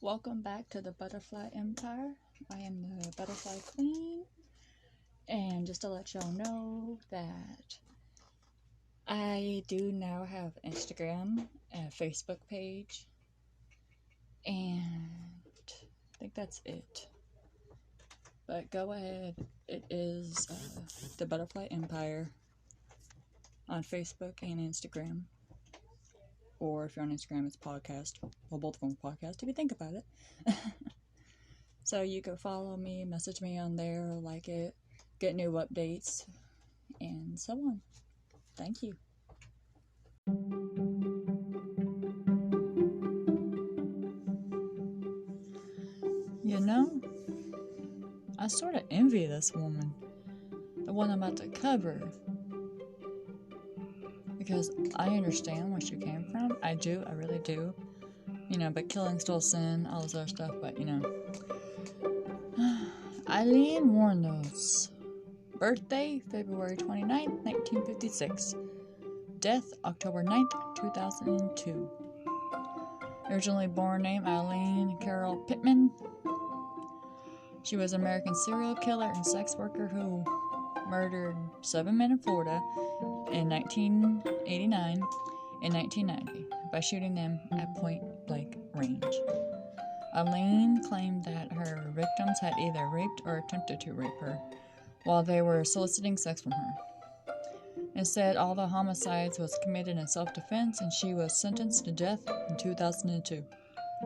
Welcome back to the Butterfly Empire. I am the Butterfly Queen, and just to let y'all know that I do now have Instagram and a Facebook page, and I think that's it. But go ahead, it is the Butterfly Empire on Facebook and Instagram. Or if you're on Instagram, it's podcast. Well, both of them are podcast, if you think about it. So you can follow me, message me on there, like it, get new updates, and so on. Thank you. You know, I sort of envy this woman, the one I'm about to cover, because I understand where she came from. I really do. But killing still sin, all this other stuff, but Aileen Wuornos. Birthday, February 29th, 1956. Death, October 9th, 2002. Originally born name Aileen Carol Pittman. She was an American serial killer and sex worker who murdered 7 men in Florida in 1989 and 1990 by shooting them at point blank range. Aileen claimed that her victims had either raped or attempted to rape her while they were soliciting sex from her. Instead, all the homicides was committed in self-defense, and she was sentenced to death in 2002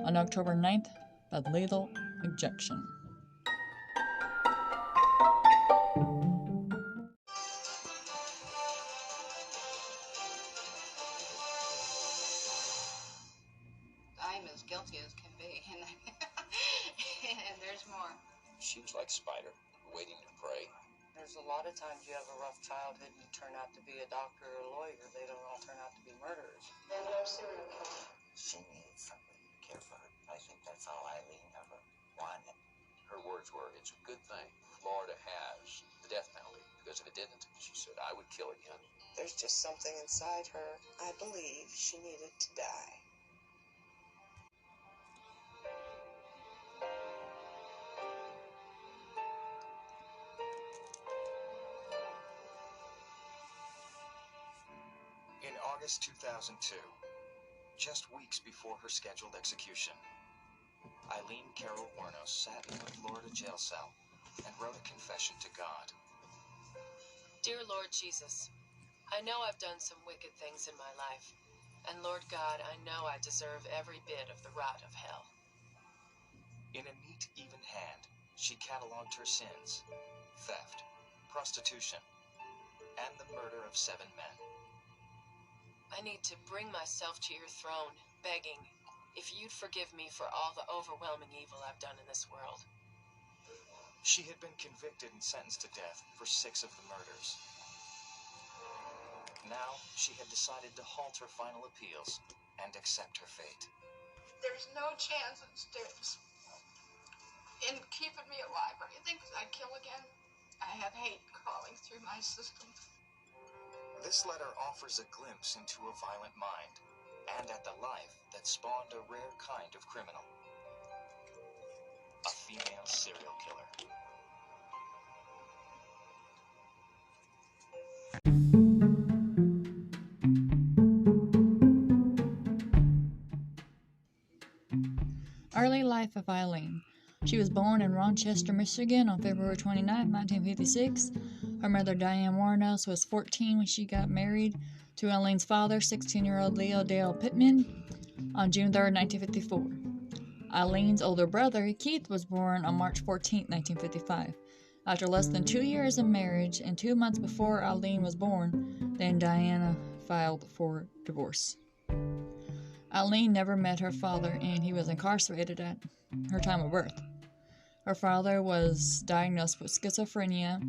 on October 9th by lethal injection. I'm as guilty as can be, and there's more. Seems like Spider, waiting to pray. There's a lot of times you have a rough childhood and you turn out to be a doctor or a lawyer. They don't all turn out to be murderers. And no serial killer. She needed somebody to care for her. I think that's all Aileen ever wanted. Her words were, "It's a good thing Florida has the death penalty, because if it didn't," she said, "I would kill again." There's just something inside her. I believe she needed to die. In August 2002, just weeks before her scheduled execution, Aileen Carol Wournos sat in a Florida jail cell and wrote a confession to God. Dear Lord Jesus, I know I've done some wicked things in my life, and Lord God, I know I deserve every bit of the rot of hell. In a neat, even hand, she cataloged her sins: theft, prostitution, and the murder of 7 men. I need to bring myself to your throne, begging if you'd forgive me for all the overwhelming evil I've done in this world. She had been convicted and sentenced to death for 6 of the murders. Now, she had decided to halt her final appeals and accept her fate. There's no chance in keeping me alive or anything, because I kill again. I have hate crawling through my system. This letter offers a glimpse into a violent mind and at the life that spawned a rare kind of criminal: a female serial killer. Early life of Aileen. She was born in Rochester, Michigan on February 29, 1956. Her mother, Diane Wuornos, was 14 when she got married to Aileen's father, 16-year-old Leo Dale Pittman, on June 3, 1954. Aileen's older brother, Keith, was born on March 14, 1955. After less than 2 years of marriage and 2 months before Aileen was born, then Diana filed for divorce. Aileen never met her father, and he was incarcerated at her time of birth. Her father was diagnosed with schizophrenia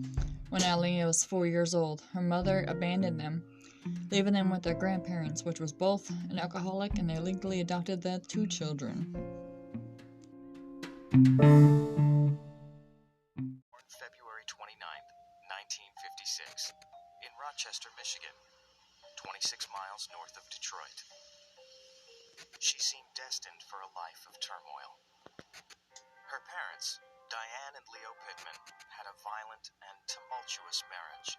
when Aileen was 4 years old. Her mother abandoned them, leaving them with their grandparents, which was both an alcoholic, and they legally adopted the 2 children. Born February 29th, 1956, in Rochester, Michigan, 26 miles north of Detroit. She seemed destined for a life of turmoil. Her parents, Diane and Leo Pittman, had a violent and tumultuous marriage.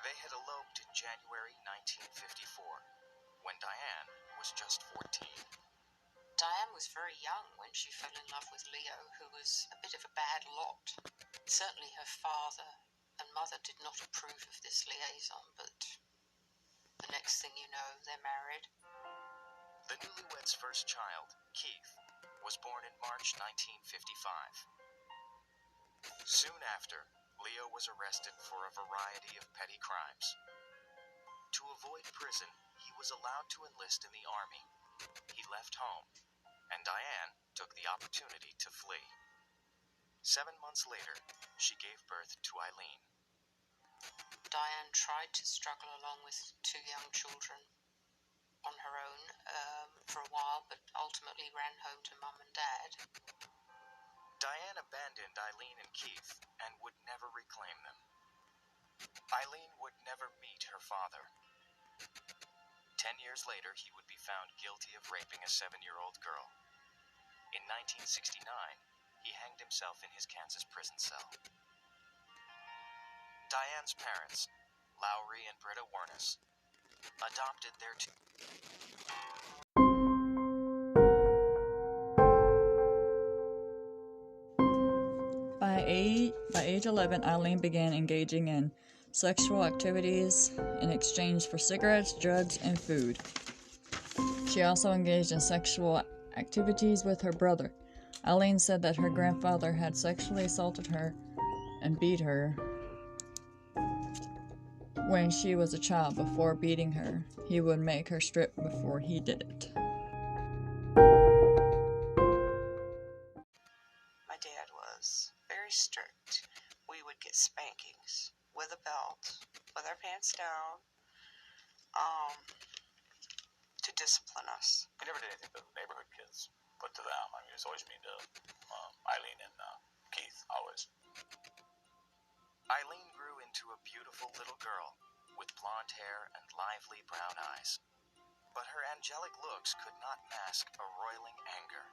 They had eloped in January 1954, when Diane was just 14. Diane was very young when she fell in love with Leo, who was a bit of a bad lot. Certainly her father and mother did not approve of this liaison, but the next thing you know, they're married. The newlyweds' first child, Keith, was born in March 1955. Soon after, Leo was arrested for a variety of petty crimes. To avoid prison, he was allowed to enlist in the army. He left home, and Diane took the opportunity to flee. 7 months later, she gave birth to Aileen. Diane tried to struggle along with 2 young children on her own for a while, but ultimately ran home to Mum and Dad. Diane abandoned Aileen and Keith and would never reclaim them. Aileen would never meet her father. 10 years later, he would be found guilty of raping a 7-year-old girl. In 1969, he hanged himself in his Kansas prison cell. Diane's parents, Lowry and Britta Wournos, adopted their two. By age 11, Aileen began engaging in sexual activities in exchange for cigarettes, drugs, and food. She also engaged in sexual activities with her brother. Aileen said that her grandfather had sexually assaulted her and beat her when she was a child. Before beating her, he would make her strip before he did it. My dad was very strict. We would get spankings with a belt, with our pants down, to discipline us. We never did anything that the neighborhood kids put to them. I mean, it was always mean to Aileen and Keith, always. Aileen grew into a beautiful little girl with blonde hair and lively brown eyes. But her angelic looks could not mask a roiling anger.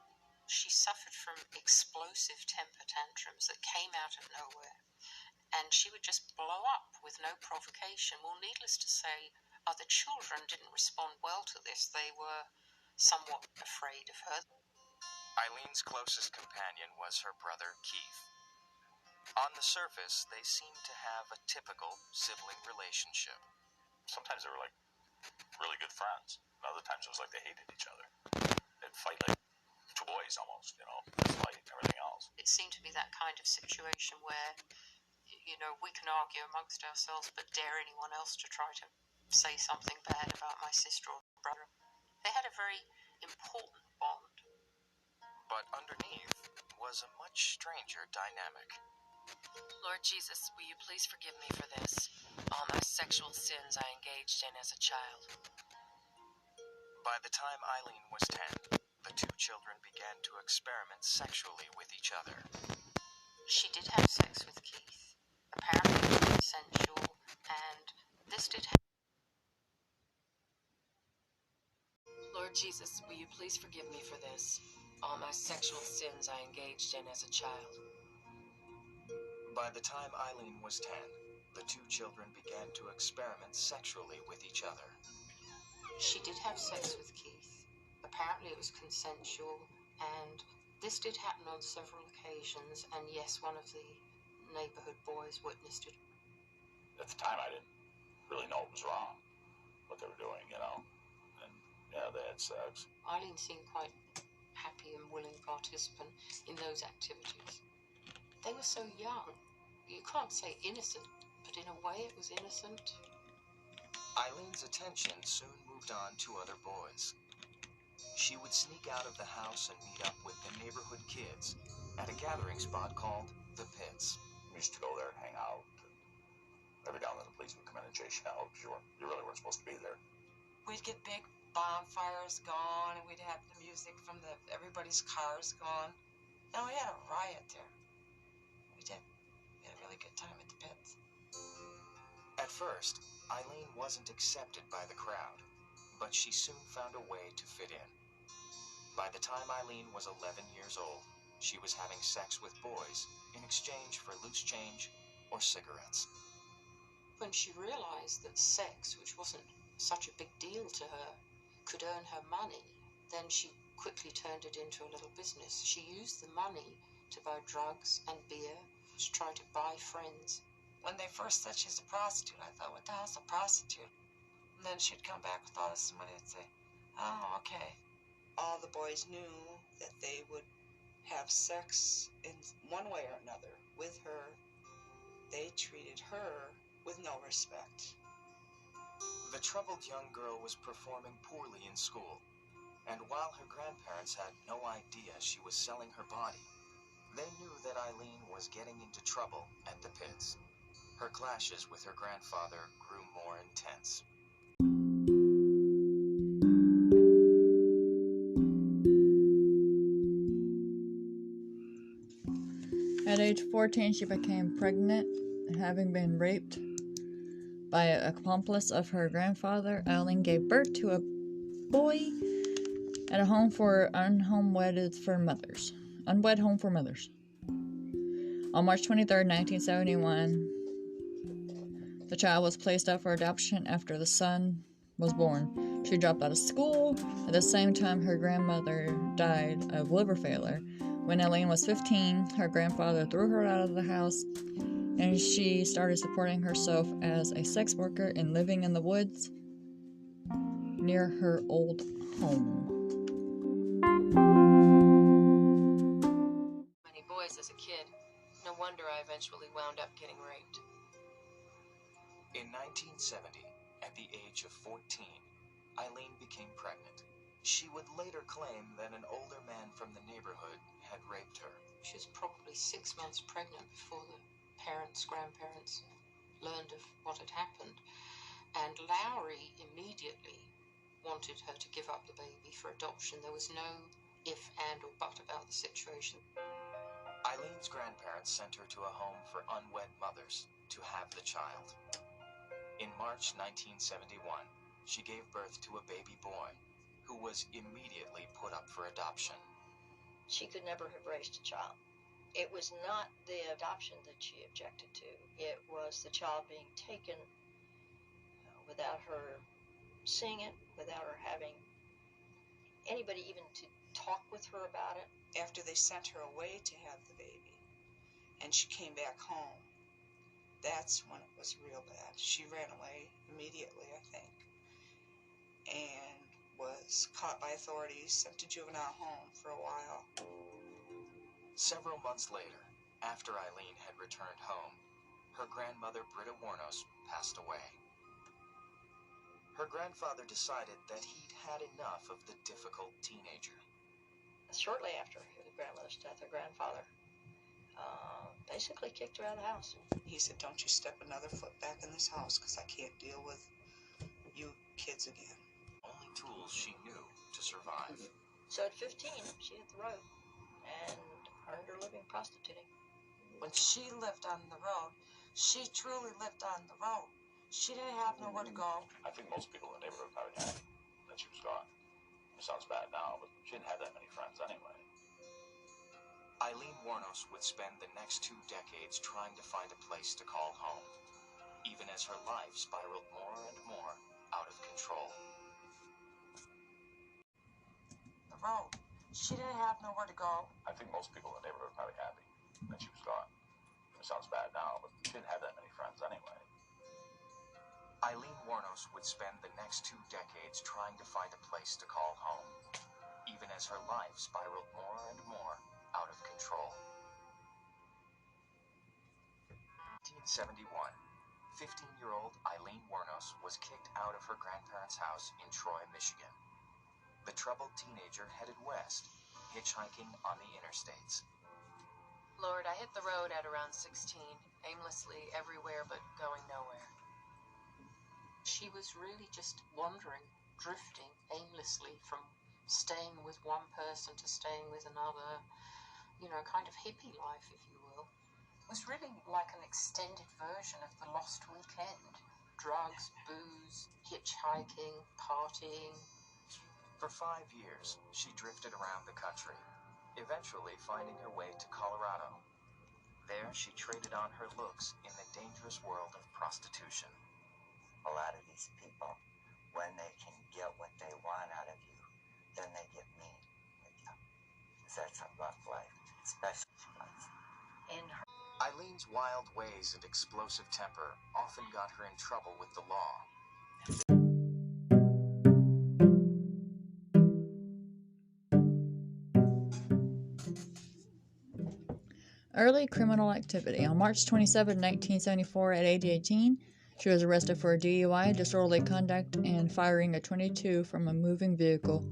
She suffered from explosive temper tantrums that came out of nowhere, and she would just blow up with no provocation. Well, needless to say, other children didn't respond well to this. They were somewhat afraid of her. Eileen's closest companion was her brother, Keith. On the surface, they seemed to have a typical sibling relationship. Sometimes they were like really good friends. And other times it was like they hated each other. They'd fight like two boys almost, fight and everything else. It seemed to be that kind of situation where, we can argue amongst ourselves, but dare anyone else to try to say something bad about my sister or brother. They had a very important bond. But underneath was a much stranger dynamic. Lord Jesus, will you please forgive me for this, all my sexual sins I engaged in as a child. By the time Aileen was 10, the two children began to experiment sexually with each other. She did have sex with Keith. Apparently it was consensual, and this did happen. Lord Jesus, will you please forgive me for this, all my sexual sins I engaged in as a child. By the time Aileen was 10, the two children began to experiment sexually with each other. She did have sex with Keith. Apparently it was consensual, and this did happen on several occasions, and yes, one of the neighborhood boys witnessed it. At the time, I didn't really know it was wrong, what they were doing, And, they had sex. Aileen seemed quite happy and willing participant in those activities. They were so young. You can't say innocent, but in a way it was innocent. Eileen's attention soon moved on to other boys. She would sneak out of the house and meet up with the neighborhood kids at a gathering spot called The Pits. We used to go there and hang out. Every now and then the police would come in and chase you out because you really weren't supposed to be there. We'd get big bonfires going, and we'd have the music from everybody's cars going. And we had a riot there. We did. We had a really good time at the Pits. At first, Aileen wasn't accepted by the crowd, but she soon found a way to fit in. By the time Aileen was 11 years old, she was having sex with boys in exchange for loose change or cigarettes. When she realized that sex, which wasn't such a big deal to her, could earn her money, then she quickly turned it into a little business. She used the money to buy drugs and beer, to try to buy friends. When they first said she's a prostitute, I thought, what the hell's a prostitute? And then she'd come back with all this money and say, oh, okay. All the boys knew that they would have sex in one way or another with her. They treated her with no respect. The troubled young girl was performing poorly in school, and while her grandparents had no idea she was selling her body, they knew that Aileen was getting into trouble at the pits. Her clashes with her grandfather grew more intense. At age 14, she became pregnant, having been raped by an accomplice of her grandfather. Aileen gave birth to a boy at a home for unwed home for mothers. On March 23, 1971, the child was placed up for adoption after the son was born. She dropped out of school. At the same time, her grandmother died of liver failure. When Aileen was 15, her grandfather threw her out of the house, and she started supporting herself as a sex worker and living in the woods near her old home. Many boys as a kid. No wonder I eventually wound up getting raped. In 1970, at the age of 14, Aileen became pregnant. She would later claim that an older man from the neighborhood had raped her. She was probably 6 months pregnant before the grandparents learned of what had happened. And Lowry immediately wanted her to give up the baby for adoption. There was no if, and, or but about the situation. Aileen's grandparents sent her to a home for unwed mothers to have the child. In March 1971, she gave birth to a baby boy who was immediately put up for adoption. She could never have raised a child. It was not the adoption that she objected to. It was the child being taken without her seeing it, without her having anybody even to talk with her about it. After they sent her away to have the baby, and she came back home, that's when it was real bad. She ran away immediately, I think, and was caught by authorities, sent to juvenile home for a while. Several months later, after Aileen had returned home, her grandmother, Wuornos, passed away. Her grandfather decided that he'd had enough of the difficult teenager. Shortly after her grandmother's death, her grandfather basically kicked her out of the house. He said, don't you step another foot back in this house, because I can't deal with you kids again. Only tools she knew to survive. So at 15, she hit the road and earned her living prostituting. When she lived on the road, she truly lived on the road. She didn't have nowhere to go. I think most people in the neighborhood probably had that she was gone. It sounds bad now, but she didn't have that many friends anyway. Aileen Wuornos would spend the next 2 decades trying to find a place to call home, even as her life spiraled more and more out of control. The road. She didn't have nowhere to go. I think most people in the neighborhood were probably happy that she was gone. It sounds bad now, but she didn't have that many friends anyway. Aileen Wuornos would spend the next 2 decades trying to find a place to call home, even as her life spiraled more and more out of control. 1971, 15-year-old Aileen Wuornos was kicked out of her grandparents' house in Troy, Michigan. The troubled teenager headed west, hitchhiking on the interstates. Lord, I hit the road at around 16, aimlessly everywhere but going nowhere. She was really just wandering, drifting aimlessly from staying with one person to staying with another, kind of hippie life, if you will. It was really like an extended version of the Lost Weekend. Drugs, booze, hitchhiking, partying. For 5 years, she drifted around the country, eventually finding her way to Colorado. There, she traded on her looks in the dangerous world of prostitution. A lot of these people, when they can get what they want out of you, then they get mean with you. 'Cause that's a rough life, especially In her Eileen's wild ways and explosive temper often got her in trouble with the law. Early criminal activity. On March 27, 1974, at age 18, she was arrested for a DUI, disorderly conduct, and firing a .22 from a moving vehicle.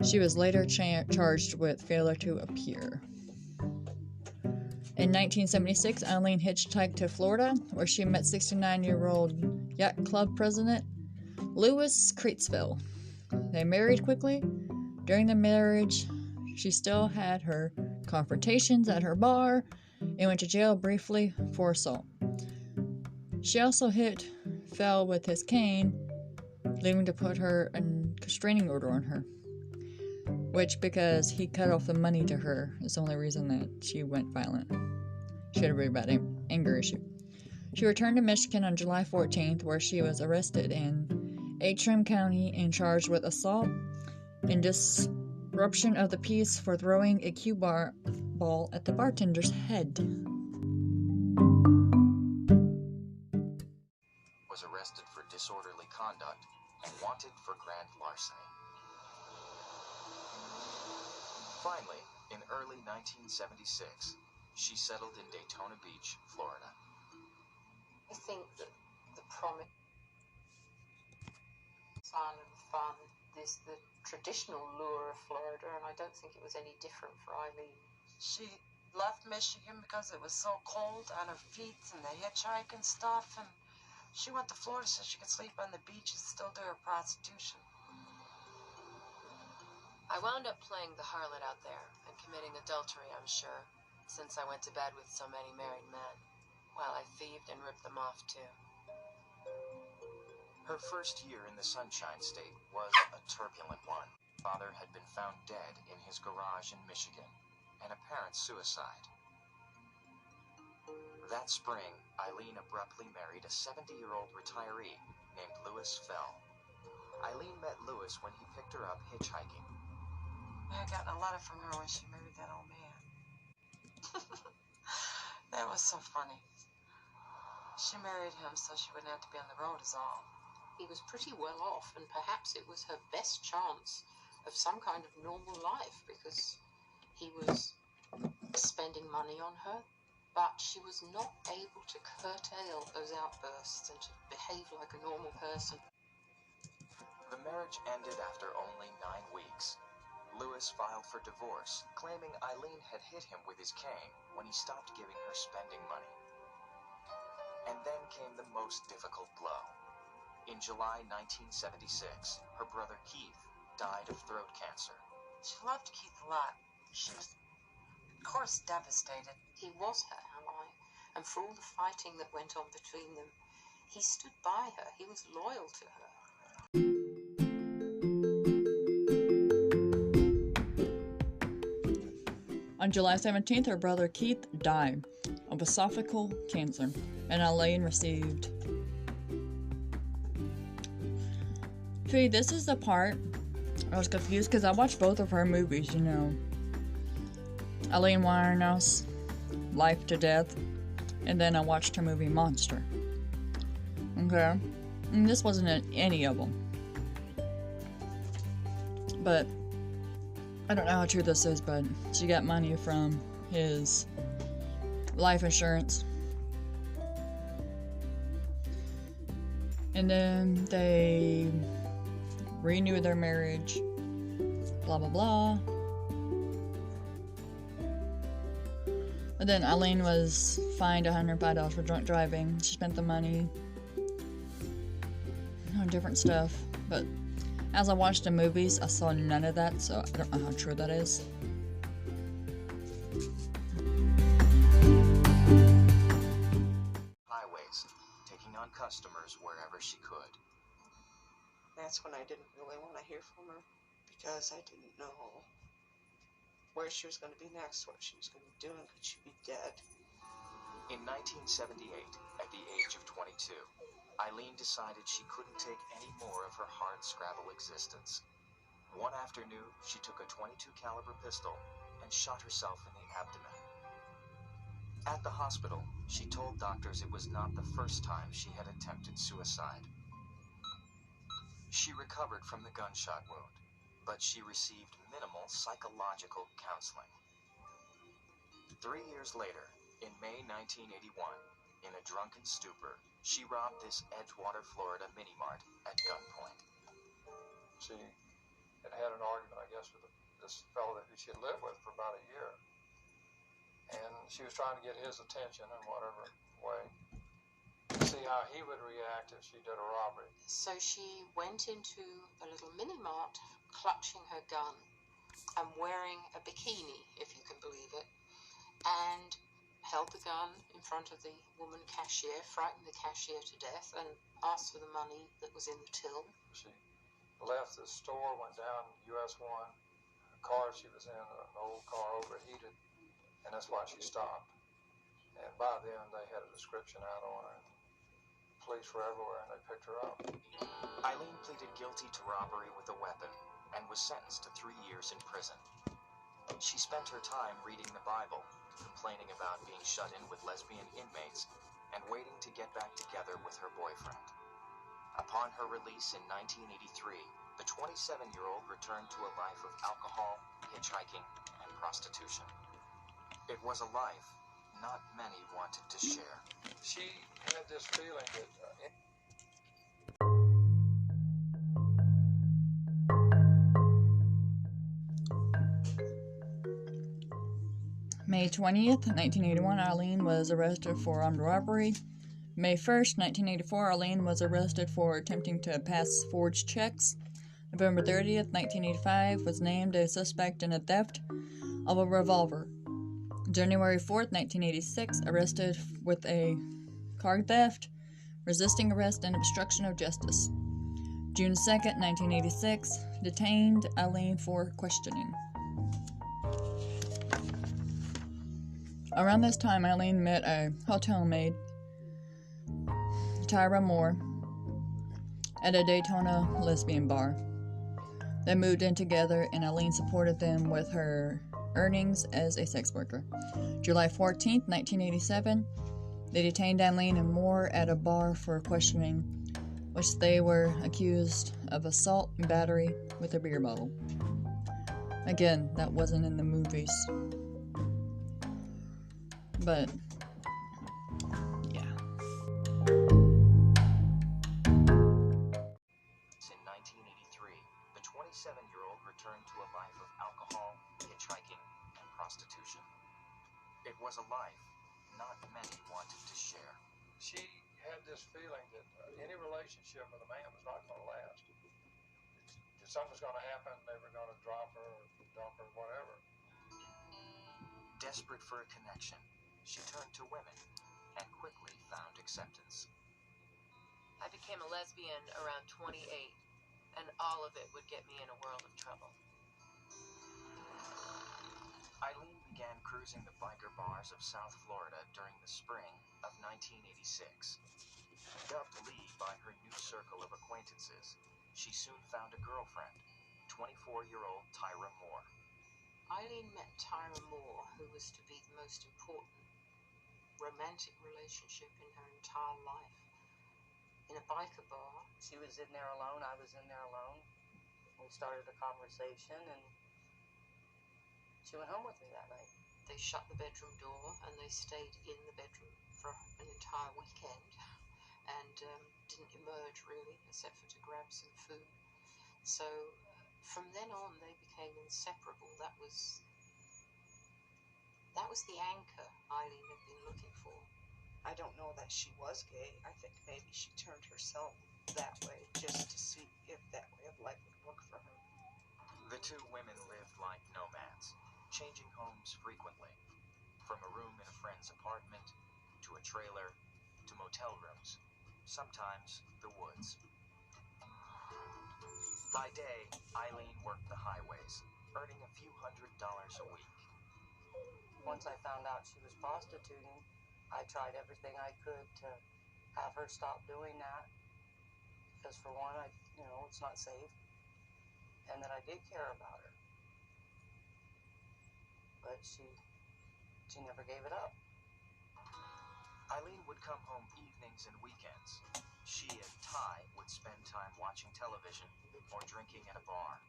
She was later charged with failure to appear. In 1976, Aileen hitchhiked to Florida, where she met 69-year-old yacht club president Louis Cratesville. They married quickly. During the marriage, she still had her confrontations at her bar and went to jail briefly for assault. She also fell with his cane, leaving to put her a restraining order on her, which, because he cut off the money to her, is the only reason that she went violent. She had a really bad anger issue. She returned to Michigan on July 14th, where she was arrested in Antrim County and charged with assault and disruption of the peace for throwing a cue ball at the bartender's head. Was arrested for disorderly conduct and wanted for grand larceny. Finally, in early 1976, she settled in Daytona Beach, Florida. I think that the promise fun and fun is the traditional lure of Florida, and I don't think it was any different for Aileen. She left Michigan because it was so cold on her feet and the hitchhike and stuff, and she went to Florida so she could sleep on the beach and still do her prostitution. I wound up playing the harlot out there and committing adultery, I'm sure, since I went to bed with so many married men, while I thieved and ripped them off too. Her first year in the Sunshine State was a turbulent one. Father had been found dead in his garage in Michigan, an apparent suicide. That spring, Aileen abruptly married a 70-year-old retiree named Louis Fell. Aileen met Louis when he picked her up hitchhiking. I had gotten a letter from her when she married that old man. That was so funny. She married him so she wouldn't have to be on the road is all. He was pretty well off, and perhaps it was her best chance of some kind of normal life, because he was spending money on her, but she was not able to curtail those outbursts and to behave like a normal person. The marriage ended after only 9 weeks. Louis filed for divorce, claiming Aileen had hit him with his cane when he stopped giving her spending money. And then came the most difficult blow. In July 1976, her brother Keith died of throat cancer. She loved Keith a lot. She was, of course, devastated. He was her ally, and for all the fighting that went on between them, he stood by her. He was loyal to her. On July 17th, her brother Keith died of esophageal cancer, and Aileen received. See, this is the part I was confused because I watched both of her movies, you know. Aileen Wuornos, Life to Death, and then I watched her movie Monster. Okay? And this wasn't in any of them. But I don't know how true this is, but she got money from his life insurance. And then they renewed their marriage. Blah, blah, blah. And then Aileen was fined $105 for drunk driving. She spent the money on different stuff. But as I watched the movies, I saw none of that, so I don't know how true that is. Highways, taking on customers wherever she could. That's when I didn't really want to hear from her, because I didn't know where she was going to be next, what she was going to be doing. Could she be dead? In 1978, at the age of 22, Aileen decided she couldn't take any more of her hard-scrabble existence. One afternoon, she took a .22 caliber pistol and shot herself in the abdomen. At the hospital, she told doctors it was not the first time she had attempted suicide. She recovered from the gunshot wound, but she received minimal psychological counseling. 3 years later, in May 1981, in a drunken stupor, she robbed this Edgewater, Florida mini-mart at gunpoint. She had an argument, I guess, with this fellow who she had lived with for about a year. And she was trying to get his attention in whatever way, see how he would react if she did a robbery. So she went into a little mini-mart, clutching her gun and wearing a bikini, if you can believe it, and held the gun in front of the woman cashier, frightened the cashier to death, and asked for the money that was in the till. She left the store, went down US 1. The car she was in, an old car, overheated, and that's why she stopped. And by then, they had a description out on her, and police were everywhere, and they picked her up. Aileen pleaded guilty to robbery with a weapon and was sentenced to 3 years in prison. She spent her time reading the Bible, complaining about being shut in with lesbian inmates, and waiting to get back together with her boyfriend. Upon her release in 1983, the 27-year-old returned to a life of alcohol, hitchhiking, and prostitution. It was a life not many wanted to share. She had this feeling that May 20th, 1981, Aileen was arrested for armed robbery. May 1st, 1984, Aileen was arrested for attempting to pass forged checks. November 30th, 1985, was named a suspect in a theft of a revolver. January 4th, 1986, arrested with a car theft, resisting arrest, and obstruction of justice. June 2nd, 1986, detained Aileen for questioning. Around this time, Aileen met a hotel maid, Tyra Moore, at a Daytona lesbian bar. They moved in together, and Aileen supported them with her earnings as a sex worker. July 14th, 1987, they detained Aileen and Moore at a bar for questioning, which they were accused of assault and battery with a beer bottle. Again, that wasn't in the movies. But, yeah. In 1983, the 27-year-old returned to a life of alcohol, hitchhiking, and prostitution. It was a life not many wanted to share. she had this feeling that any relationship with a man was not going to last. Something was going to happen, they were going to drop her or dump her, whatever. Desperate for a connection, she turned to women and quickly found acceptance. I became a lesbian around 28, and all of it would get me in a world of trouble. Aileen began cruising the biker bars of South Florida during the spring of 1986. Dubbed Lee by her new circle of acquaintances, she soon found a girlfriend, 24-year-old Tyra Moore. Aileen met Tyra Moore, who was to be the most important romantic relationship in her entire life, in a biker bar. She was in there alone, I was in there alone. We started a conversation, and she went home with me that night. They shut the bedroom door and they stayed in the bedroom for an entire weekend and didn't emerge really, except for to grab some food. So from then on they became inseparable. That was the anchor Aileen had been looking for. I don't know that she was gay. I think maybe she turned herself that way just to see if that way of life would work for her. The two women lived like nomads, changing homes frequently, from a room in a friend's apartment, to a trailer, to motel rooms, sometimes the woods. By day, Aileen worked the high earning a few $100s a week. Once I found out she was prostituting, I tried everything I could to have her stop doing that. Because for one, it's not safe. And that I did care about her. But she never gave it up. Aileen would come home evenings and weekends. She and Ty would spend time watching television or drinking at a bar.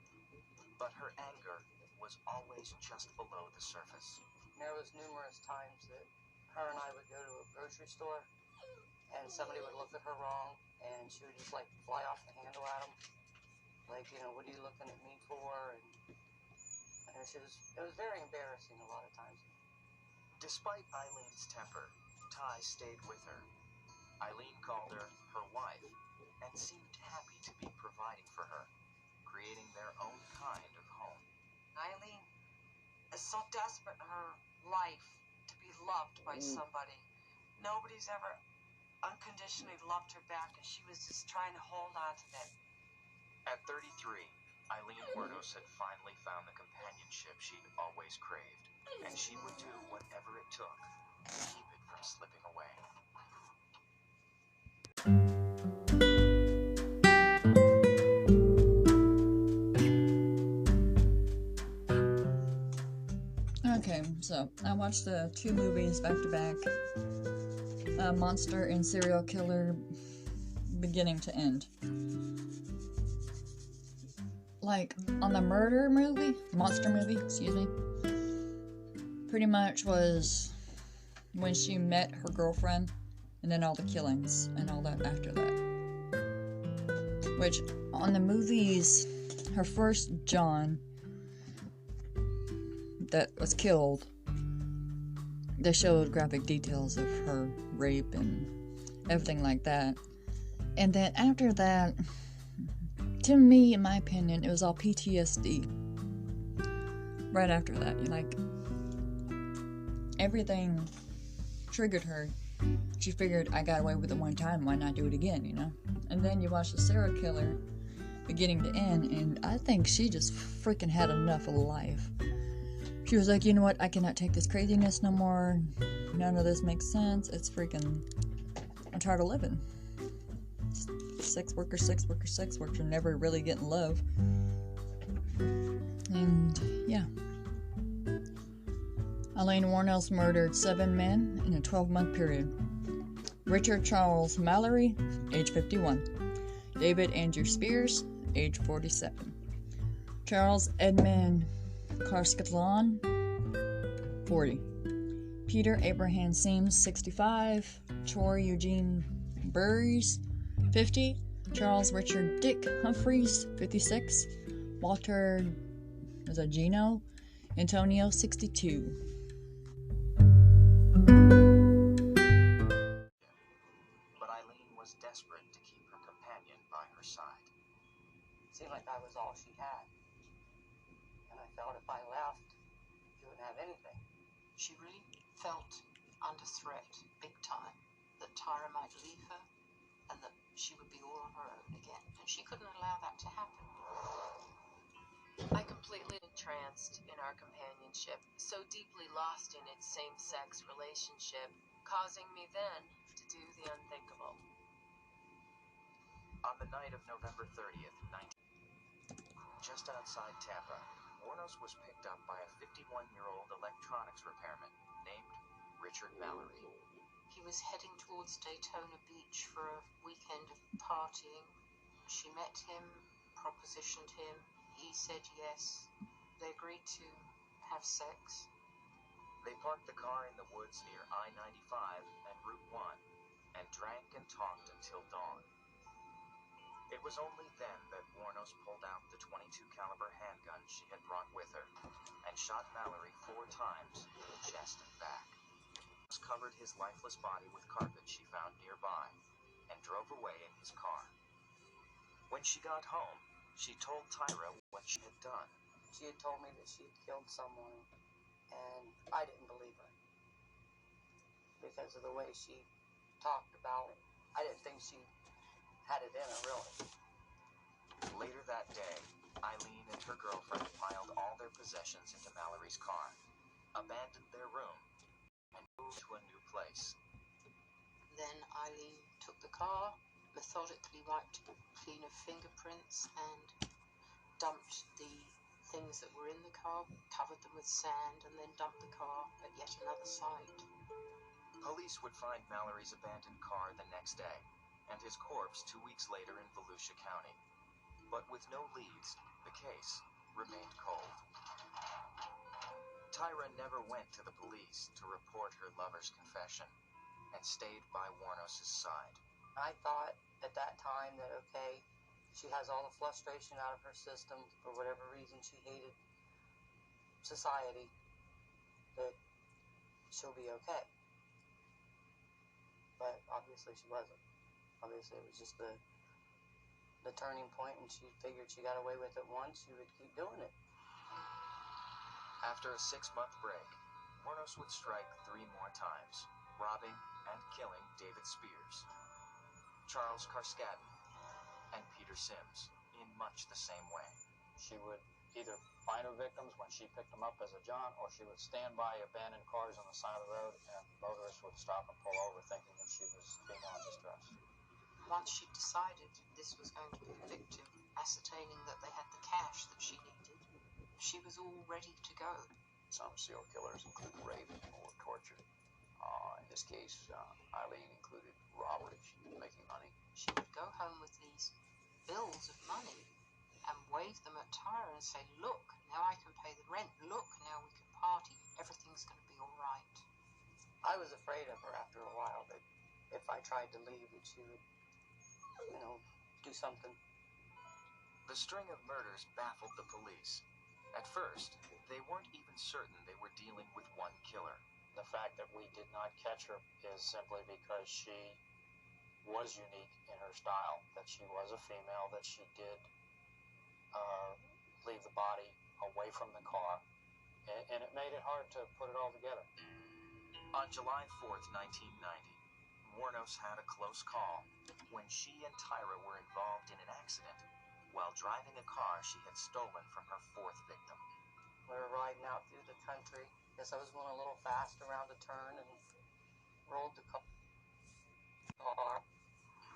But her anger was always just below the surface. There was numerous times that her and I would go to a grocery store and somebody would look at her wrong and she would just like fly off the handle at them. Like, what are you looking at me for? And it was very embarrassing a lot of times. Despite Eileen's temper, Ty stayed with her. Aileen called her wife and seemed happy to be providing for her, creating their own kind of home. Aileen is so desperate in her life to be loved by somebody. Nobody's ever unconditionally loved her back, and she was just trying to hold on to that. At 33, Aileen Wuornos had finally found the companionship she'd always craved, and she would do whatever it took to keep it from slipping away. Okay, so I watched the 2 movies back to back. Monster and Serial Killer, beginning to end. Like, on the monster movie, excuse me, pretty much was when she met her girlfriend, and then all the killings, and all that after that. Which, on the movies, her first John that was killed, they showed graphic details of her rape and everything like that. And then after that, to me, in my opinion, it was all PTSD. Right after that, everything triggered her. She figured, I got away with it one time, why not do it again, And then you watch the serial killer beginning to end, and I think she just freaking had enough of life. She was like, you know what, I cannot take this craziness no more. None of this makes sense. I'm tired of living. Sex worker, never really getting love. And, yeah. Aileen Wuornos murdered 7 men in a 12-month period. Richard Charles Mallory, age 51. David Andrew Spears, age 47. Charles Edmund Carskatlan, 40. Peter Abraham Sims, 65. Troy Eugene Burries, 50. Charles Richard Dick Humphreys, 56. Walter Gino Antonio, 62. But Aileen was desperate to keep her companion by her side. It seemed like I was all she had. And I felt if I left, she wouldn't have anything. She really felt under threat, big time, that Tyra might leave her and that she would be all on her own again. And she couldn't allow that to happen. I completely entranced in our companionship, so deeply lost in its same-sex relationship, causing me then to do the unthinkable. On the night of November 30th, just outside Tampa, Wuornos was picked up by a 51-year-old electronics repairman named Richard Mallory. He was heading towards Daytona Beach for a weekend of partying. She met him, propositioned him. He said yes. They agreed to have sex. They parked the car in the woods near I-95 and Route 1 and drank and talked until dawn. It was only then that Wuornos pulled out the .22 caliber handgun she had brought with her and shot Mallory 4 times in the chest and back. She covered his lifeless body with carpet she found nearby and drove away in his car. When she got home, she told Tyra what she had done. She had told me that she had killed someone, and I didn't believe her. Because of the way she talked about it. I didn't think she had it in her, really. Later that day, Aileen and her girlfriend piled all their possessions possessions into Mallory's car, abandoned their room, and moved to a new place. Then Aileen took the car, methodically wiped clean of fingerprints, and dumped the things that were in the car, covered them with sand, and then dumped the car at yet another site. Police would find Mallory's abandoned car the next day, and his corpse 2 weeks later in Volusia County. But with no leads, the case remained cold. Tyra never went to the police to report her lover's confession, and stayed by Wuornos' side. I thought at that time that, okay, she has all the frustration out of her system for whatever reason she hated society, that she'll be okay. But obviously she wasn't. Obviously it was just the turning point, and she figured she got away with it once, she would keep doing it. After a 6-month break, Wuornos would strike 3 more times, robbing and killing David Spears, Charles Carskadden, and Peter Sims in much the same way. She would either find her victims when she picked them up as a John, or she would stand by abandoned cars on the side of the road, and motorists would stop and pull over thinking that she was female in distress. Once she decided this was going to be a victim, ascertaining that they had the cash that she needed, she was all ready to go. Some serial killers include rape or torture. In this case, Aileen included robbery. She was making money. She would go home with these bills of money and wave them at Tyra and say, look, now I can pay the rent. Look, now we can party. Everything's going to be all right. I was afraid of her after a while, that if I tried to leave, that she would, do something. The string of murders baffled the police. At first, they weren't even certain they were dealing with one killer. The fact that we did not catch her is simply because she was unique in her style, that she was a female, that she did leave the body away from the car, and it made it hard to put it all together. On July 4th, 1990, Wuornos had a close call when she and Tyra were involved in an accident while driving a car she had stolen from her 4th victim. We were riding out through the country. Guess I was going a little fast around a turn and rolled the car.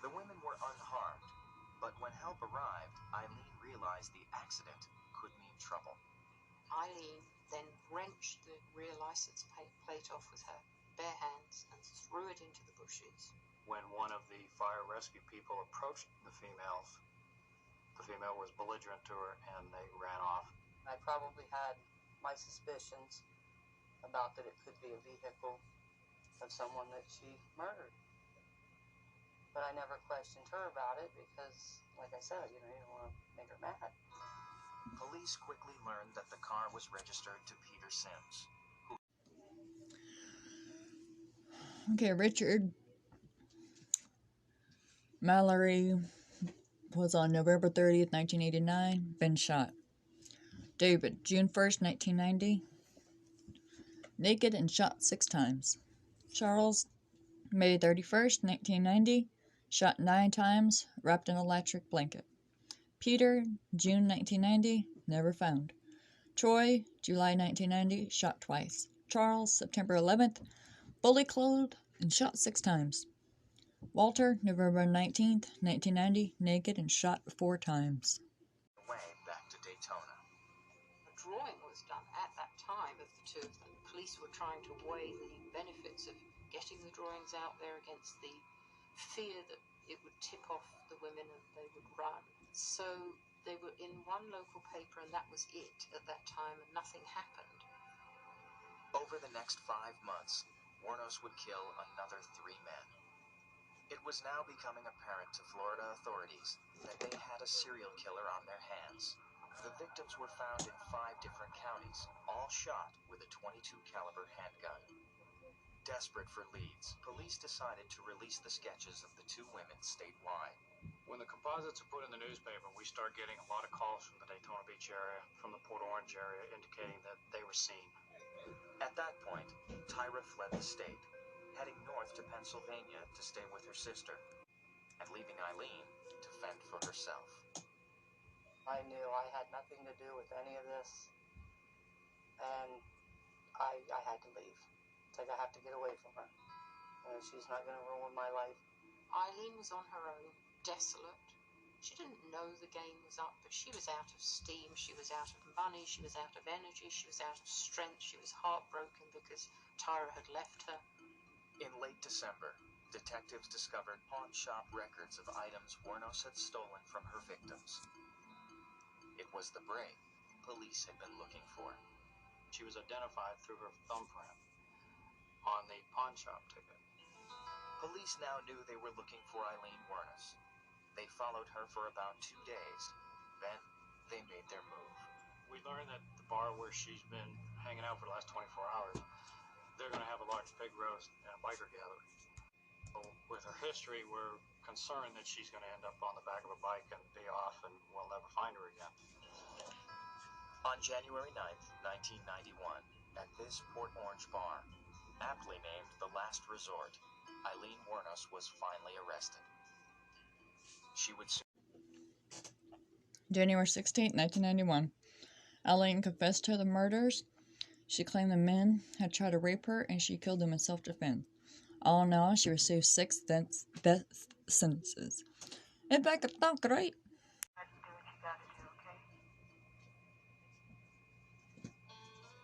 The women were unharmed, but when help arrived, Aileen realized the accident could mean trouble. Aileen then wrenched the rear license plate off with her bare hands and threw it into the bushes. When one of the fire rescue people approached the female was belligerent to her, and they ran off. I probably had my suspicions about that it could be a vehicle of someone that she murdered. But I never questioned her about it because, like I said, you don't want to make her mad. Police quickly learned that the car was registered to Peter Sims. Okay, Richard Mallory was on November 30th, 1989, been shot. David, June 1st, 1990, naked and shot 6 times. Charles, May 31st, 1990, shot 9 times, wrapped in an electric blanket. Peter, June 1990, never found. Troy, July 1990, shot twice. Charles, September 11th, fully clothed and shot 6 times. Walter, November 19th, 1990, naked and shot 4 times. Way back to Daytona. A drawing was done at that time of the two of them. Police were trying to weigh the benefits of getting the drawings out there against the fear that it would tip off the women and they would run. So they were in one local paper, and that was it at that time, and nothing happened. Over the next 5 months, Wuornos would kill another 3 men. It was now becoming apparent to Florida authorities that they had a serial killer on their hands. The victims were found in 5 different counties, all shot with a .22 caliber handgun. Desperate for leads, police decided to release the sketches of the 2 women statewide. When the composites are put in the newspaper, we start getting a lot of calls from the Daytona Beach area, from the Port Orange area, indicating that they were seen. At that point, Tyra fled the state, heading north to Pennsylvania to stay with her sister, and leaving Aileen to fend for herself. I knew I had nothing to do with any of this. had to leave. It's like I have to get away from her. You know, she's not going to ruin my life. Aileen was on her own, desolate. She didn't know the game was up, but she was out of steam, she was out of money, she was out of energy, she was out of strength, she was heartbroken because Tyra had left her. In late December, detectives discovered pawn shop records of items Wuornos had stolen from her victims. It was the braid police had been looking for. She was identified through her thumbprint on the pawn shop ticket. Police now knew they were looking for Aileen Wuornos. They followed her for about 2 days. Then, they made their move. We learned that the bar where she's been hanging out for the last 24 hours, they're going to have a large pig roast and a biker gathering. So with her history, we're concerned that she's going to end up on the back of a bike and be off and we'll never find her again. On January 9th, 1991, at this Port Orange bar, aptly named the Last Resort, Aileen Wuornos was finally arrested. She would soon... January 16, 1991. Aileen confessed to the murders. She claimed the men had tried to rape her and she killed them in self-defense. All in all, she received 6 death sentences. If I could talk right.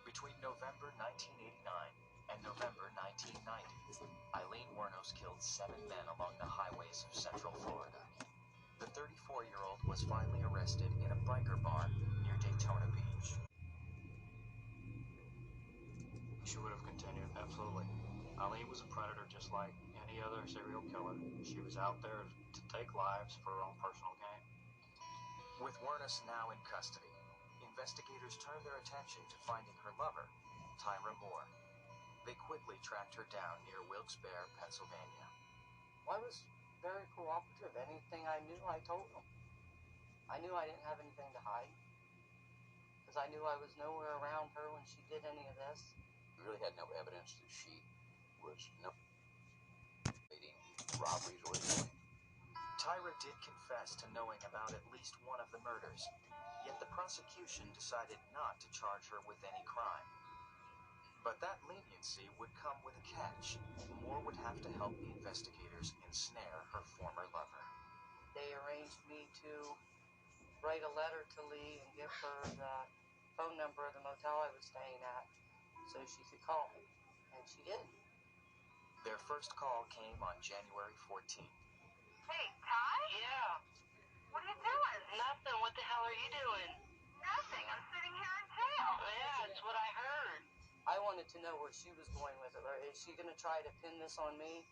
Between November 1989 and November 1990, Aileen Wuornos killed 7 men along the highways of Central Florida. The 34-year-old was finally arrested in a biker bar near Daytona Beach. She would have continued, absolutely. Aileen was a predator just like any other serial killer. She was out there to take lives for her own personal gain. With Wuornos now in custody, investigators turned their attention to finding her lover, Tyra Moore. They quickly tracked her down near Wilkes-Barre, Pennsylvania. Well, I was very cooperative. Anything I knew, I told them. I knew I didn't have anything to hide, because I knew I was nowhere around her when she did any of this. We really had no evidence that she was robberies or anything. Tyra did confess to knowing about at least one of the murders, yet the prosecution decided not to charge her with any crime. But that leniency would come with a catch. Moore would have to help the investigators ensnare her former lover. They arranged me to write a letter to Lee and give her the phone number of the motel I was staying at so she could call me, and she did. Their first call came on January 14th. Hey, Ty? Yeah. What are you doing? Nothing. What the hell are you doing? Nothing. I'm sitting here in jail. Yeah, it's what I heard. I wanted to know where she was going with it. Is she going to try to pin this on me?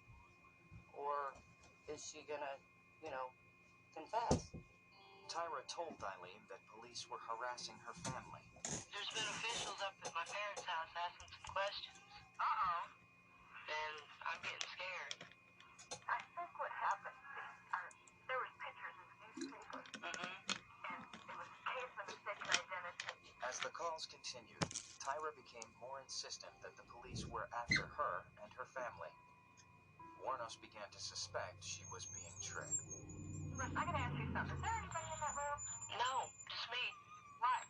Or is she going to, confess? Tyra told Aileen that police were harassing her family. There's been officials up at my parents' house asking some questions. Uh-oh. And I'm getting scared. I think what happened, there was pictures in the newspaper. Mm-hmm. And it was a case of mistaken identity. As the calls continued, Tyra became more insistent that the police were after her and her family. Wuornos began to suspect she was being tricked. Listen, I gotta ask you something. Is there anybody in that room? No, just me. What?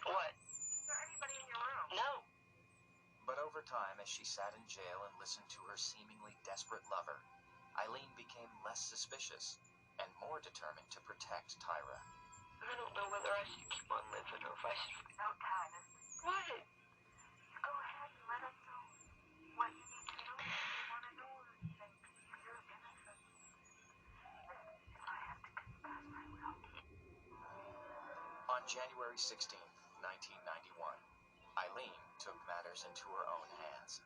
What? Is there anybody in your room? No. But over time, as she sat in jail and listened to her seemingly desperate lover, Aileen became less suspicious and more determined to protect Tyra. I don't know whether I should keep on living or if I should... No, Ty, listen. What? You go ahead and let us know what you need to know. You want to know anything. You're innocent. Listen, if I have to confess, I will. On January 16th, 1991, Aileen took matters into her own hands.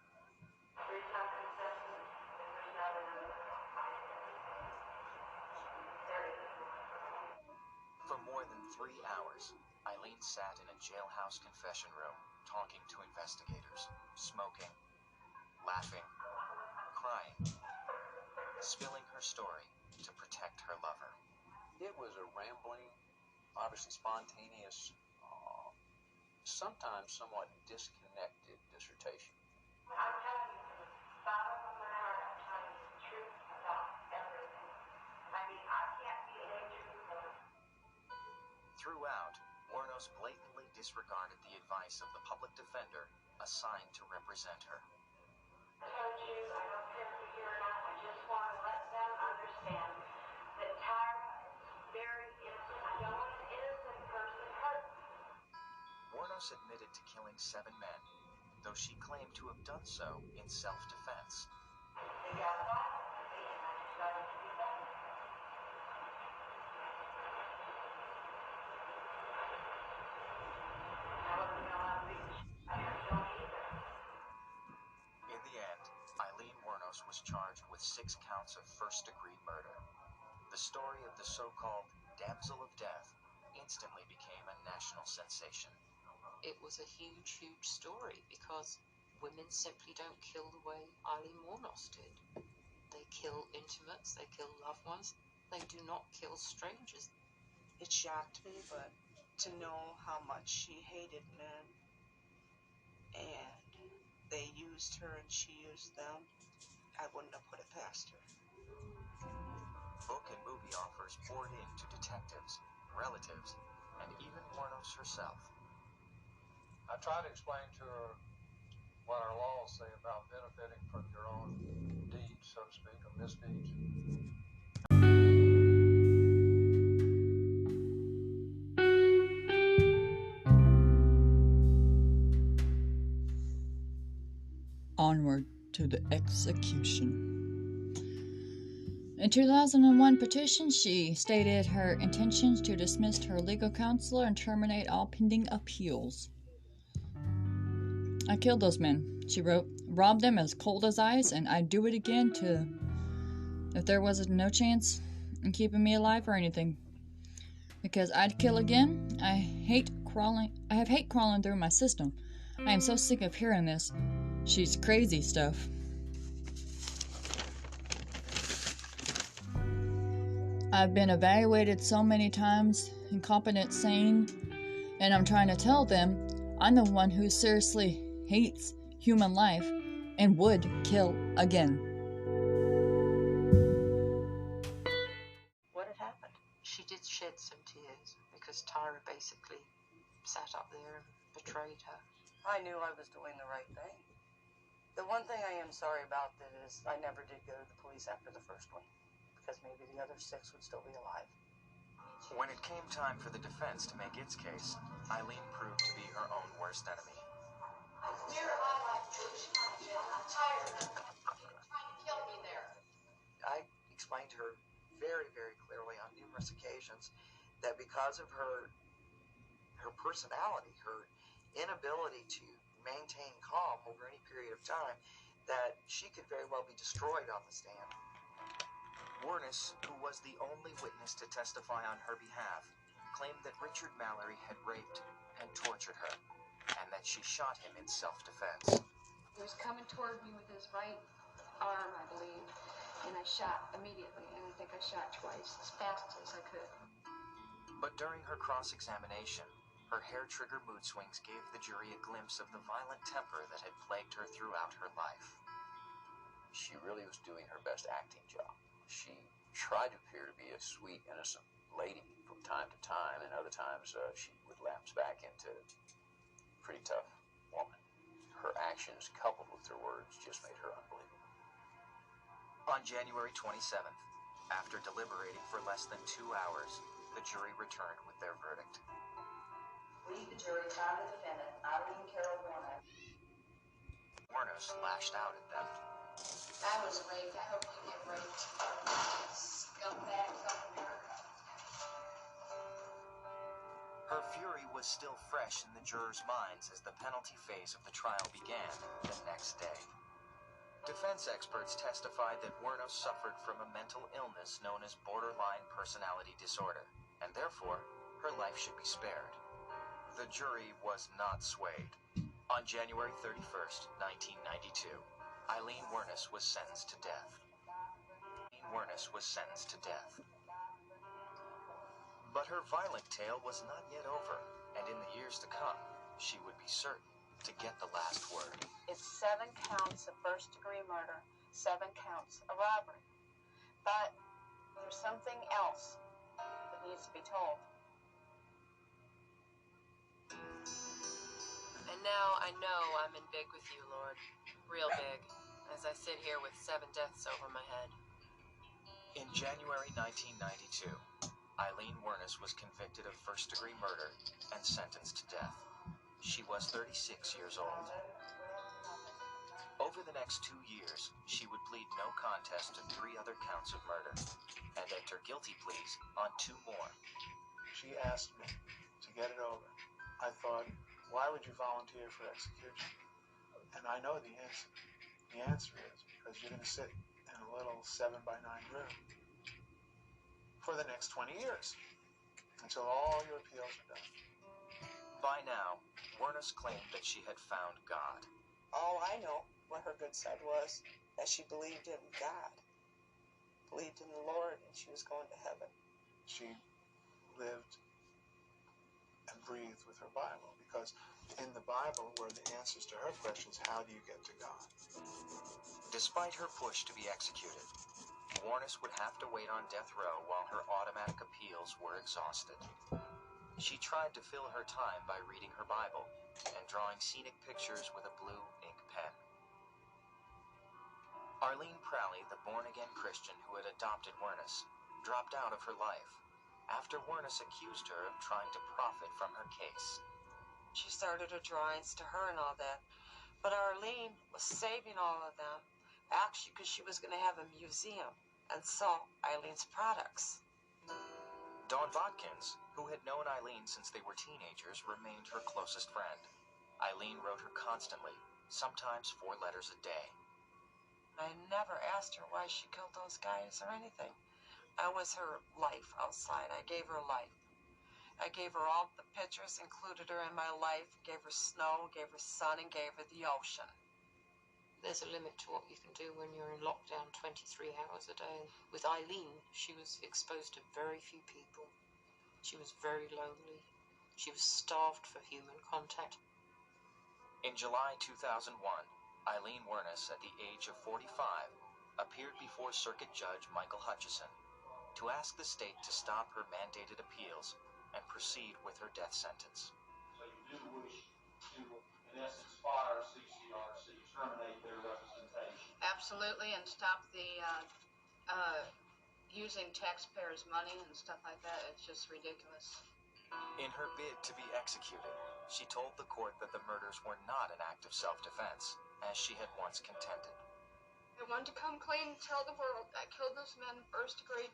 For more than 3 hours, Aileen sat in a jailhouse confession room, talking to investigators, smoking, laughing, crying, spilling her story to protect her lover. It was a rambling, obviously spontaneous, sometimes somewhat disconnected dissertation. I'm telling you, from the bottom of my heart, I'm telling you the truth about everything. I can't be any truthful. Throughout, Wuornos blatantly disregarded the advice of the public defender assigned to represent her. I told you, I don't care if you're here or not, I just want to let them understand that Tyra is very innocent. I don't want an innocent person hurt. Wuornos admitted to killing 7 men, though she claimed to have done so in self-defense. They got violent with me and I decided to do that. I wouldn't know how to be. I don't either. In the end, Aileen Wuornos was charged with 6 counts of first-degree murder. The story of the so-called damsel of death instantly became a national sensation. It was a huge, huge story because women simply don't kill the way Aileen Wuornos did. They kill intimates, they kill loved ones, they do not kill strangers. It shocked me, but to know how much she hated men and they used her and she used them, I wouldn't have put it past her. Book and movie offers poured in to detectives, relatives, and even Wuornos herself. I tried to explain to her what our laws say about benefiting from your own deeds, so to speak, or misdeeds. Onward to the execution. In 2001 petition, she stated her intentions to dismiss her legal counselor and terminate all pending appeals. I killed those men, she wrote, robbed them as cold as ice, and I'd do it again if there was no chance in keeping me alive or anything. Because I'd kill again. I have hate crawling through my system. I am so sick of hearing this. She's crazy stuff. I've been evaluated so many times, incompetent, sane, and I'm trying to tell them I'm the one who seriously hates human life and would kill again. What had happened? She did shed some tears because Tyra basically sat up there and betrayed her. I knew I was doing the right thing. The one thing I am sorry about is I never did go to the police after the first one, because maybe the other 6 would still be alive. When it came time for the defense to make its case, Aileen proved to be her own worst enemy. I clear my life, George. I'm tired of it. You're trying to kill me there. I explained to her very, very clearly on numerous occasions that because of her personality, her inability to maintain calm over any period of time, that she could very well be destroyed on the stand. Wuornos, who was the only witness to testify on her behalf, claimed that Richard Mallory had raped and tortured her, and that she shot him in self-defense. He was coming toward me with his right arm, I believe, and I shot immediately, and I think I shot twice, as fast as I could. But during her cross-examination, her hair-trigger mood swings gave the jury a glimpse of the violent temper that had plagued her throughout her life. She really was doing her best acting job. She tried to appear to be a sweet, innocent lady from time to time, and other times she would lapse back into a pretty tough woman. Her actions, coupled with her words, just made her unbelievable. On January 27th, after deliberating for less than 2 hours, the jury returned with their verdict. We, the jury, found the defendant, Aileen Carol Wournos. Wuornos lashed out at them. I was raped. I hope you get raped. Scumbags of America. Her fury was still fresh in the jurors' minds as the penalty phase of the trial began the next day. Defense experts testified that Wuornos suffered from a mental illness known as borderline personality disorder, and therefore, her life should be spared. The jury was not swayed. On January 31st, 1992, Aileen Wuornos was sentenced to death. But her violent tale was not yet over, and in the years to come, she would be certain to get the last word. It's 7 counts of first-degree murder, 7 counts of robbery. But there's something else that needs to be told. And now I know I'm in big with you, Lord. Real big. As I sit here with 7 deaths over my head. In January 1992, Aileen Wuornos was convicted of first-degree murder and sentenced to death. She was 36 years old. Over the next 2 years, she would plead no contest to 3 other counts of murder and enter guilty pleas on 2 more. She asked me to get it over. I thought, why would you volunteer for execution? And I know the answer. The answer is because you're going to sit in a little 7x9 room for the next 20 years until all your appeals are done. By now, Wuornos claimed that she had found God. All I know, what her good side was, that she believed in God, believed in the Lord, and she was going to heaven. She lived and breathed with her Bible, because in the Bible were the answers to her questions, how do you get to God? Despite her push to be executed, Wuornos would have to wait on death row while her automatic appeals were exhausted. She tried to fill her time by reading her Bible and drawing scenic pictures with a blue ink pen. Aileen Carol, the born-again Christian who had adopted Wuornos, dropped out of her life after Wuornos accused her of trying to profit from her case. She started her drawings to her and all that, but Aileen was saving all of them, actually because she was going to have a museum and sell Aileen's products. Dawn Watkins, who had known Aileen since they were teenagers, remained her closest friend. Aileen wrote her constantly, sometimes 4 letters a day. I never asked her why she killed those guys or anything. I was her life outside. I gave her life. I gave her all the pictures, included her in my life, gave her snow, gave her sun, and gave her the ocean. There's a limit to what you can do when you're in lockdown 23 hours a day. With Aileen, she was exposed to very few people. She was very lonely. She was starved for human contact. In July 2001, Aileen Wuornos, at the age of 45, appeared before Circuit Judge Michael Hutchison to ask the state to stop her mandated appeals and proceed with her death sentence. So you do wish to, in essence, fire CCRC, terminate their representation? Absolutely, and stop the using taxpayers' money and stuff like that. It's just ridiculous. In her bid to be executed, she told the court that the murders were not an act of self-defense, as she had once contended. I want to come clean and tell the world I killed those men first degree.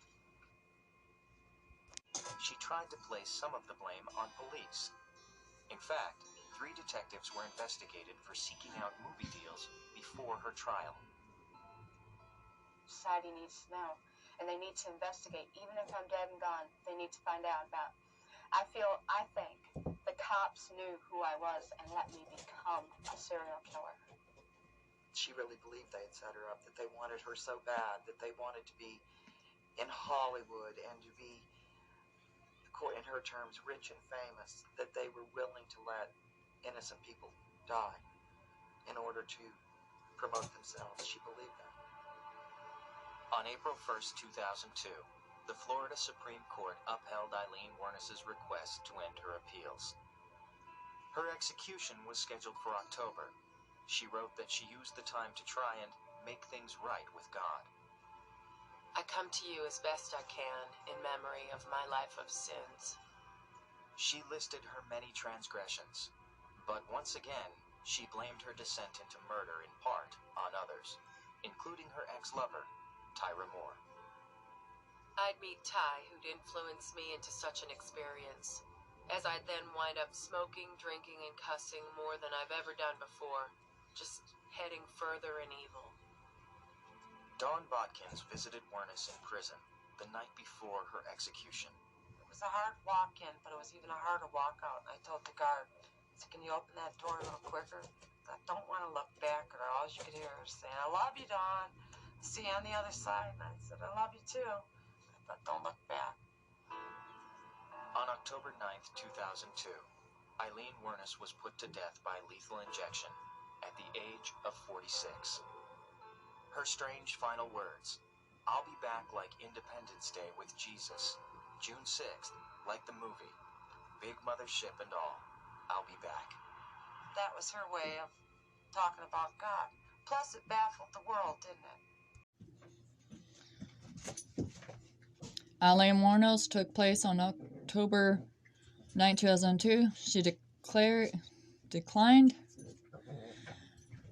She tried to place some of the blame on police. In fact, 3 detectives were investigated for seeking out movie deals before her trial. Society needs to know, and they need to investigate. Even if I'm dead and gone, they need to find out about. I think the cops knew who I was and let me become a serial killer. She really believed they had set her up, that they wanted her so bad, that they wanted to be in Hollywood and to be, in her terms, rich and famous, that they were willing to let innocent people die in order to promote themselves. She believed that. On April 1st, 2002, the Florida Supreme Court upheld Aileen Wuornos' request to end her appeals. Her execution was scheduled for October. She wrote that she used the time to try and make things right with God. I come to you as best I can in memory of my life of sins. She listed her many transgressions, but once again, she blamed her descent into murder in part on others, including her ex-lover, Tyra Moore. I'd meet Ty, who'd influence me into such an experience, as I'd then wind up smoking, drinking, and cussing more than I've ever done before, just heading further in evil. Dawn Watkins visited Wuornos in prison the night before her execution. It was a hard walk-in, but it was even a harder walk-out. I told the guard, I said, can you open that door a little quicker? I don't want to look back, or all you could hear her saying, I love you, Dawn. See you on the other side. And I said, I love you too. But don't look back. On October 9th, 2002, Aileen Wuornos was put to death by lethal injection at the age of 46. Her strange final words, I'll be back like Independence Day with Jesus, June 6th, like the movie, big mothership and all, I'll be back. that was her way of talking about God. Plus, it baffled the world, didn't it? Aileen Wuornos took place on October 9, 2002. She declined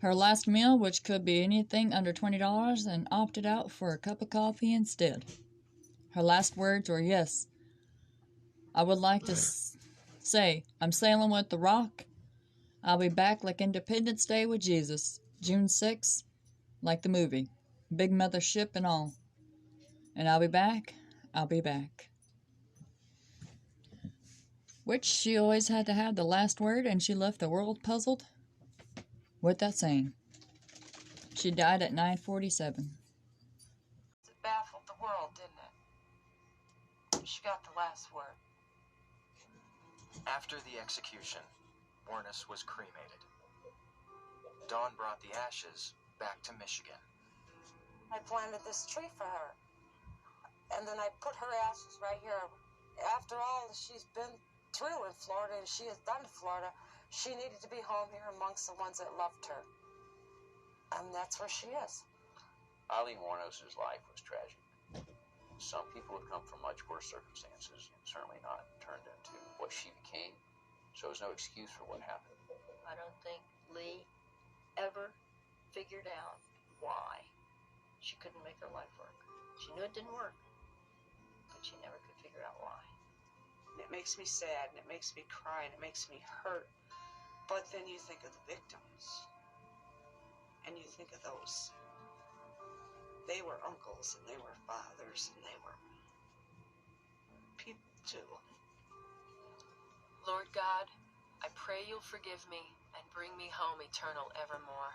her last meal, which could be anything under $20, and opted out for a cup of coffee instead. Her last words were, "Yes, I would like to say, I'm sailing with the rock. I'll be back like Independence Day with Jesus, June 6th, like the movie, big mother ship and all. And I'll be back, I'll be back." Which she always had to have the last word, and she left the world puzzled with that saying. She died at 9:47. It baffled the world, didn't it? She got the last word. After the execution, Wuornos was cremated. Dawn brought the ashes back to Michigan. I planted this tree for her. And then I put her ashes right here. After all she's been through in Florida and she has done in Florida, she needed to be home here amongst the ones that loved her. And that's where she is. Aileen Wuornos' life was tragic. Some people have come from much worse circumstances, and certainly not turned into what she became. So there's no excuse for what happened. I don't think Lee ever figured out why she couldn't make her life work. She knew it didn't work, but she never could figure out why. It makes me sad, and it makes me cry, and it makes me hurt. But then you think of the victims, and you think of those. They were uncles, and they were fathers, and they were people too. Lord God, I pray you'll forgive me and bring me home eternal evermore.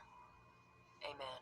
Amen.